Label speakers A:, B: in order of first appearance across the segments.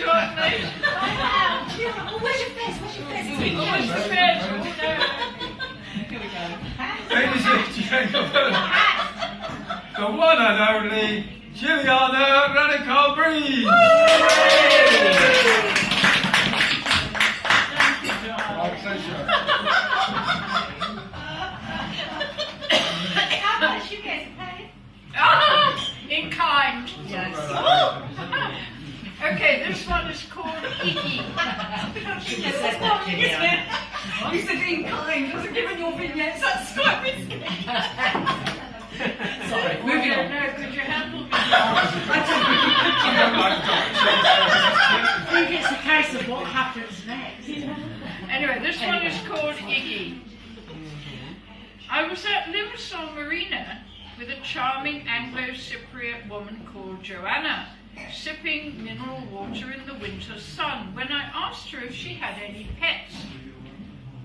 A: short nose.
B: Oh, where's your face? Where's your face?
A: Where's the face? Oh, no.
C: Here we go.
D: Ladies and gentlemen, the one and only Jilliana Ranicar-Breese.
B: How much you guys pay?
A: In kind.
C: Yes.
A: Okay, this one is called Iggy.
B: You said in kind, wasn't giving your vignettes, that's quite risky.
C: Sorry, moving on.
A: No, could you handle me?
C: I think it's a case of what happens next.
A: Anyway, this one is called Iggy. I was at Limassol Marina with a charming Anglo-Cypriot woman called Joanna, sipping mineral water in the winter sun, when I asked her if she had any pets.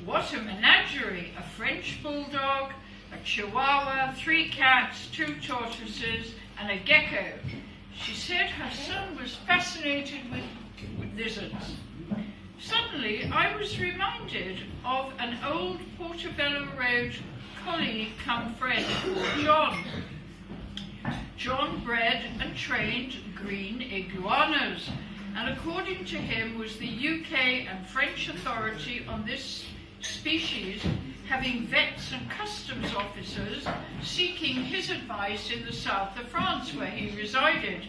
A: What a menagerie! A French bulldog, a chihuahua, 3 cats, 2 tortoises, and a gecko. She said her son was fascinated with lizards. Suddenly, I was reminded of an old Portobello Road colleague come friend called John. John bred and trained green iguanas, and according to him was the UK and French authority on this species, having vets and customs officers seeking his advice in the south of France where he resided.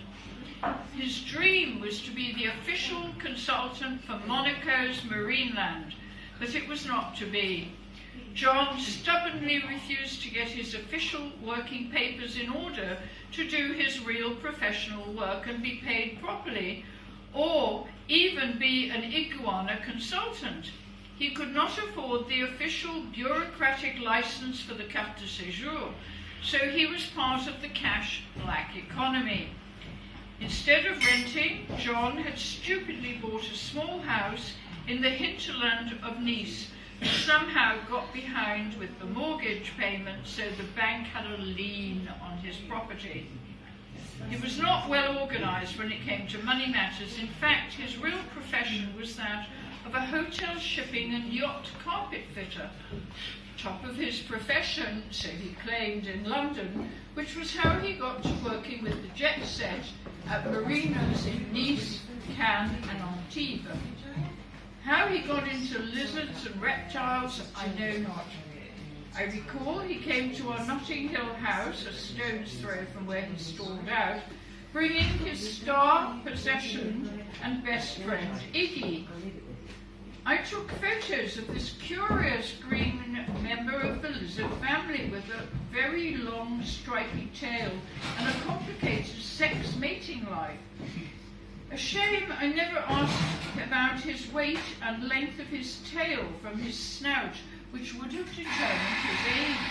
A: His dream was to be the official consultant for Monaco's Marineland, but it was not to be. John stubbornly refused to get his official working papers in order to do his real professional work and be paid properly, or even be an iguana consultant. He could not afford the official bureaucratic license for the carte de séjour, so he was part of the cash black economy. Instead of renting, John had stupidly bought a small house in the hinterland of Nice, and somehow got behind with the mortgage payment, so the bank had a lien on his property. He was not well organised when it came to money matters. In fact, his real profession was that of a hotel shipping and yacht carpet fitter. Top of his profession, so he claimed in London, which was how he got to working with the jet set at marinas in Nice, Cannes and Antibes. How he got into lizards and reptiles, I know not. I recall he came to our Notting Hill house, a stone's throw from where he stalled out, bringing his star possession and best friend, Iggy. I took photos of this curious green member of the lizard family with a very long stripy tail and a complicated sex mating life. A shame I never asked about his weight and length of his tail from his snout, which would have determined his age.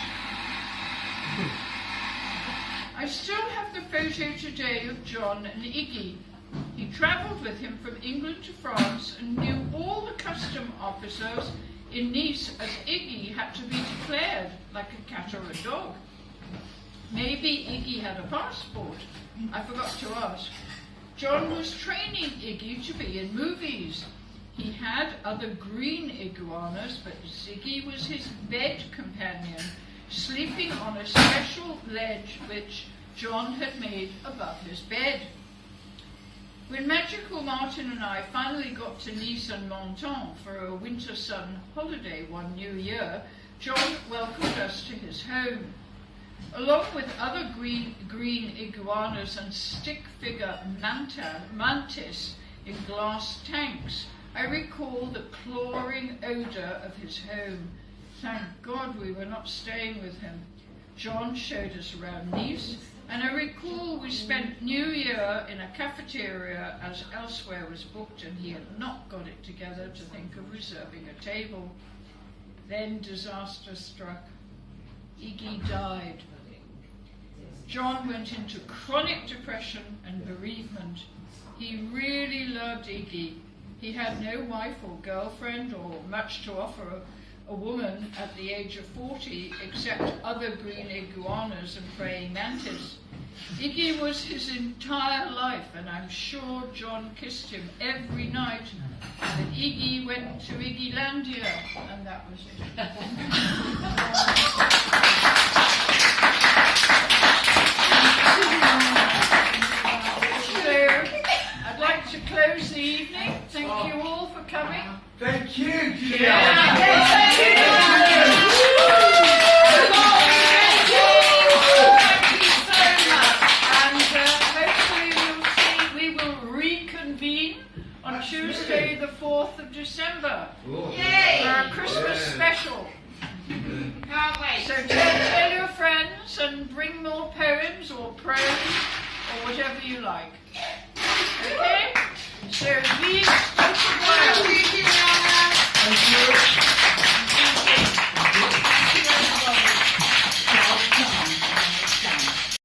A: I still have the photo today of John and Iggy. He travelled with him from England to France and knew all the custom officers in Nice, as Iggy had to be declared like a cat or a dog. Maybe Iggy had a passport. I forgot to ask. John was training Iggy to be in movies. He had other green iguanas, but Ziggy was his bed companion, sleeping on a special ledge which John had made above his bed. When Magical Martin and I finally got to Nice and Menton for a winter sun holiday one New Year, John welcomed us to his home. Along with other green iguanas and stick-figure mantis in glass tanks, I recall the clawing odour of his home. Thank God we were not staying with him. John showed us around Nice, and I recall we spent New Year in a cafeteria as elsewhere was booked and he had not got it together to think of reserving a table. Then disaster struck. Iggy died. John went into chronic depression and bereavement. He really loved Iggy. He had no wife or girlfriend or much to offer a woman at the age of 40 except other green iguanas and praying mantis. Iggy was his entire life, and I'm sure John kissed him every night. And Iggy went to Iggylandia, and that was it. So, I'd like to close the evening. Thank you all for coming.
D: Thank you, Jilliana.
A: Yeah. On Tuesday, the 4th of December, for our Christmas special.
C: Can't wait.
A: So tell your friends and bring more poems or prose or whatever you like. Okay? So these spoken words.
D: Thank you.